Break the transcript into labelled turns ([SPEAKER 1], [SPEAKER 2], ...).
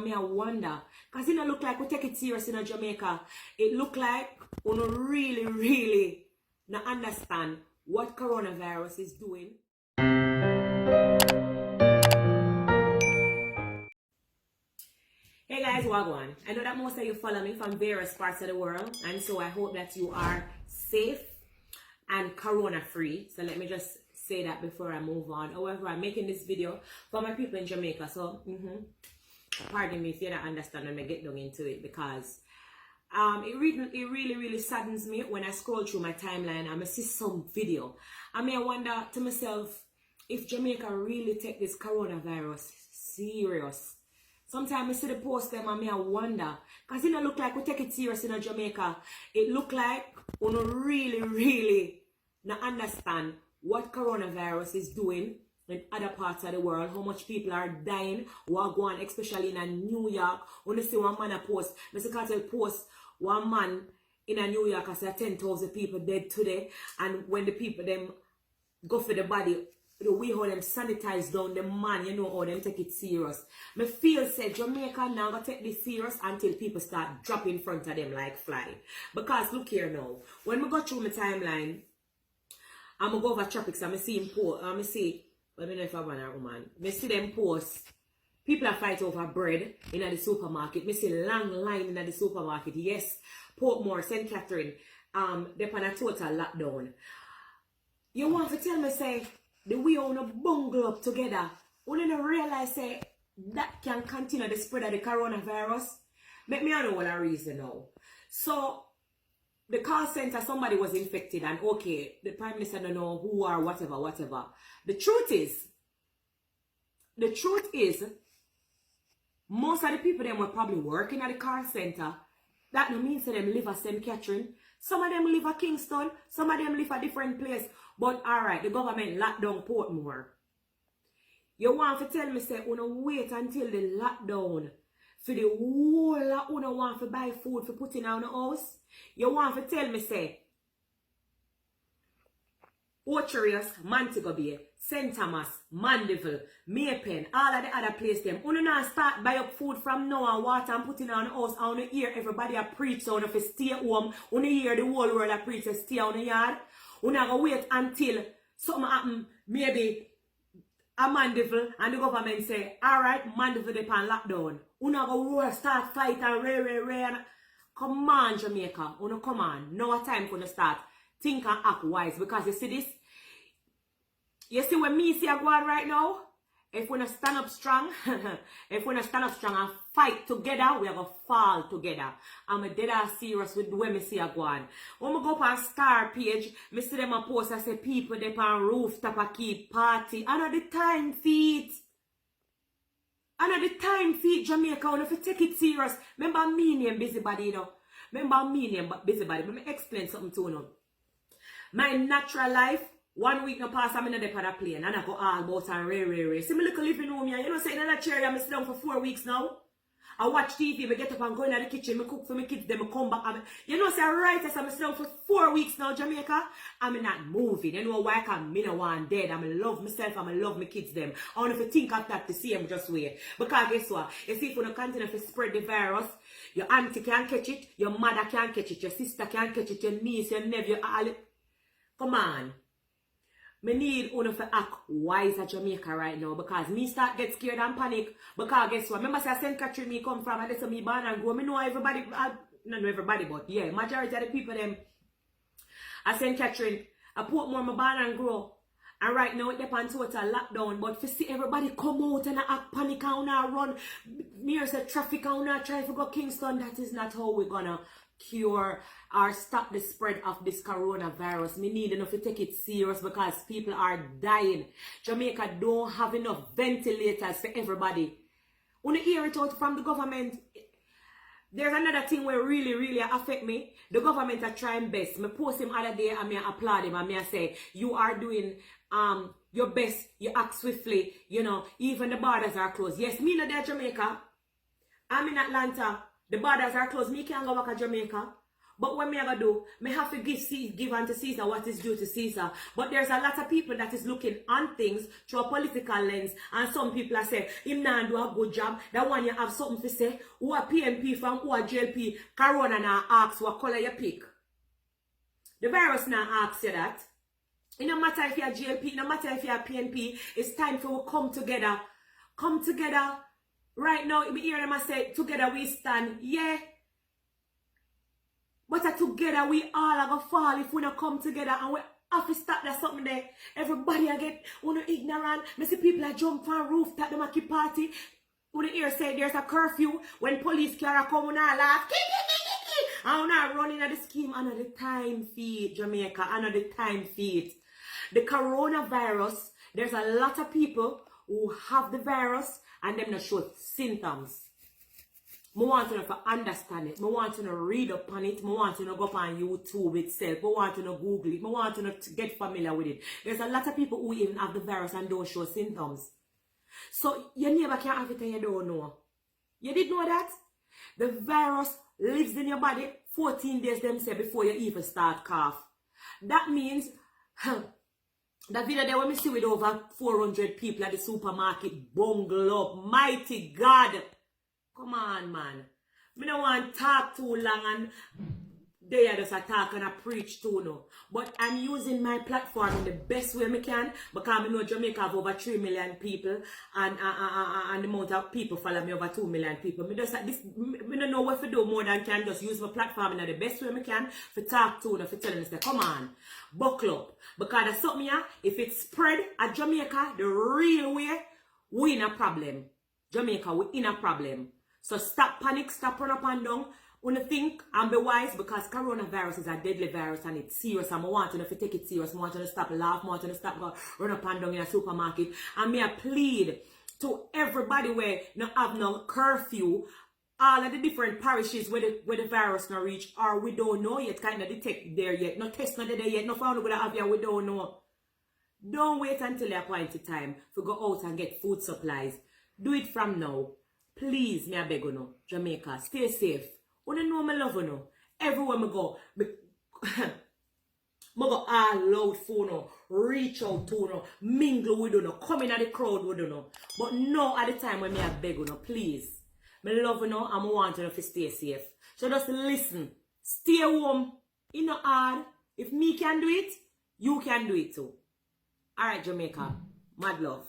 [SPEAKER 1] and I wonder. Because it don't look like we take it serious in Jamaica. It look like we don't really not understand what coronavirus is doing. Hey guys, wagwan. I know that most of you follow me from various parts of the world, and so I hope that you are safe and corona free. So let me just say that before I move on. However, I'm making this video for my people in Jamaica, so pardon me if you don't understand when I get down into it, because it really saddens me when I scroll through my timeline and I see some video. I wonder to myself if Jamaica really take this coronavirus serious. Sometimes I see the post them and I wonder, because it don't look like we take it serious in Jamaica. It look like we don't really not understand what coronavirus is doing in other parts of the world, how much people are dying, what going on, especially in New York. When you see one man a post, Mr. Cartel post one man in New York, I say 10,000 people dead today, and when the people them go for the body, the way how them sanitize down the man, you know how them take it serious. Me feel say Jamaica now gonna take this serious until people start dropping in front of them like fly. Because look here now, when we go through my timeline, I'm gonna go over tropics and I see him post, let me know if I want a woman. I see them post, people are fighting over bread in the supermarket. I see long line in the supermarket. Yes, Portmore, St. Catherine, they're on a total lockdown. You want to tell me, say, the way on a bungle up together, we don't realize, say, that can continue the spread of the coronavirus? Make me know what a reason now. So, the call center, somebody was infected, and okay, the Prime Minister don't know who or whatever. The truth is, most of the people them were probably working at the call center. That no means that them live at St. Catherine. Some of them live at Kingston, some of them live at different place. But alright, the government locked down Portmore. You want to tell me, say, you wait until the lockdown for the whole of you want to buy food for putting on the house? You want to tell me, say, Ocherius, Montego Bay, St. Thomas, Mandeville, Maypen, all of the other places them. You not start buy up food from now and water and putting on the house, and you hear everybody a preach, so if you stay home, you hear the whole world a preach, stay on the yard. You not go wait until something happen, maybe a Mandeville, and the government say, alright, Mandeville they pan lockdown. You not go start fight and and come on, Jamaica. You come on. Now time for you start. Think and act wise. Because you see this? You see what me see I go on right now? If we not stand up strong, and fight together, we are going to fall together. I'm a dead ass serious with the way me see I go on. When I go up on Star page, I see them a post, I say people they on rooftop a keep party. Another time feet. Jamaica, when if you take it serious. Remember me name Busybody, you know. Remember me name Busybody. Let me explain something to you now. My natural life, 1 week no pass, I'm in the plane, and I go all about and ray. See my little living room here, you know, sitting in a chair, I'm sit down for 4 weeks now. I watch TV, I get up and go in the kitchen, I cook for my kids, then I come back. You know, say right as I'm sit down for 4 weeks now, Jamaica, I'm not moving. You know why? Because I don't want dead. I love myself, I love my kids them. I want to think of that the same just way. Because guess what? You see, if you don't continue to spread the virus, your auntie can't catch it, your mother can't catch it, your sister can't catch it, your niece, your nephew, all. Come on. Me need you to act wise at Jamaica right now, because me start get scared and panic. Because guess what? Remember say St. Catherine me come from, and that's me born and grow. Me know everybody, not know everybody, but yeah, majority of the people them at St. Catherine, I put more my born and grow. And right now it depends on total lockdown. But to see everybody come out and act panic and run, near the traffic and try to go Kingston, that is not how we're gonna cure or stop the spread of this coronavirus. We need enough to take it serious, because people are dying. Jamaica don't have enough ventilators for everybody. When you hear it out from the government, there's another thing where really affect me. The government are trying best. Me post him other day and me applaud him and me say, you are doing your best, you act swiftly, you know, even the borders are closed. Yes, me not there Jamaica. I'm in Atlanta. The borders are closed. Me can't go back to Jamaica. But what me I gonna do? Me have to give unto Caesar what is due to Caesar. But there's a lot of people that is looking on things through a political lens. And some people are saying, him not do a good job. That one you have something to say. Who are PNP from, who are JLP? Corona now asks what color you pick. The virus now asks you that. It no matter if you're JLP, no matter if you're PNP, it's time for we come together. Come together. Right now, we hear them say, together we stand. Yeah. But together we all are going to fall if we don't come together and we have to start that something there. Everybody I get ignorant. I see people that jump from rooftop, them a keep party. When you hear say there's a curfew, when police car come and all laugh. And not running at the scheme another time feet, Jamaica, another time feet. The coronavirus, there's a lot of people who have the virus and them not show symptoms. I want to understand it. I want to read up on it. I want to go up on YouTube itself. I want to Google it. I want to get familiar with it. There's a lot of people who even have the virus and don't show symptoms. So you never can have it and you don't know. You did know that? The virus lives in your body 14 days themselves before you even start cough. That means, that video there when we see with over 400 people at the supermarket bungle up. Mighty God. Come on, man. I don't want to talk too long and they are just a talk and a preach too, no. But I'm using my platform in the best way I can because I know Jamaica have over 3 million people and the amount of people follow me over 2 million people. I don't know what to do more than can just use my platform in the best way I can for talk to and for telling us, come on, buckle up. Because that's something here, if it spread at Jamaica the real way, we in a problem. Jamaica, we in a problem. So stop panic, stop run up and down. Wanna think and be wise because coronavirus is a deadly virus and it's serious. And I want you to take it serious. I want you to stop laugh. I want you to stop run up and down in a supermarket. And me I plead to everybody where no have no curfew. All of the different parishes where the virus not reach or we don't know yet, kind of detect there yet. No test not there yet. No found whether have you, we don't know. Don't wait until the appointed time to go out and get food supplies. Do it from now. Please, me I beg you no. Jamaica, stay safe. When you know me love you know. Everywhere I go, I go all out for you, reach out to you, mingle with you, come in at the crowd with you. But no at the time when me I beg you no, please. Me love you and I want you to stay safe. So just listen. Stay home. It's not hard. If me can do it, you can do it too. Alright, Jamaica. Mad love.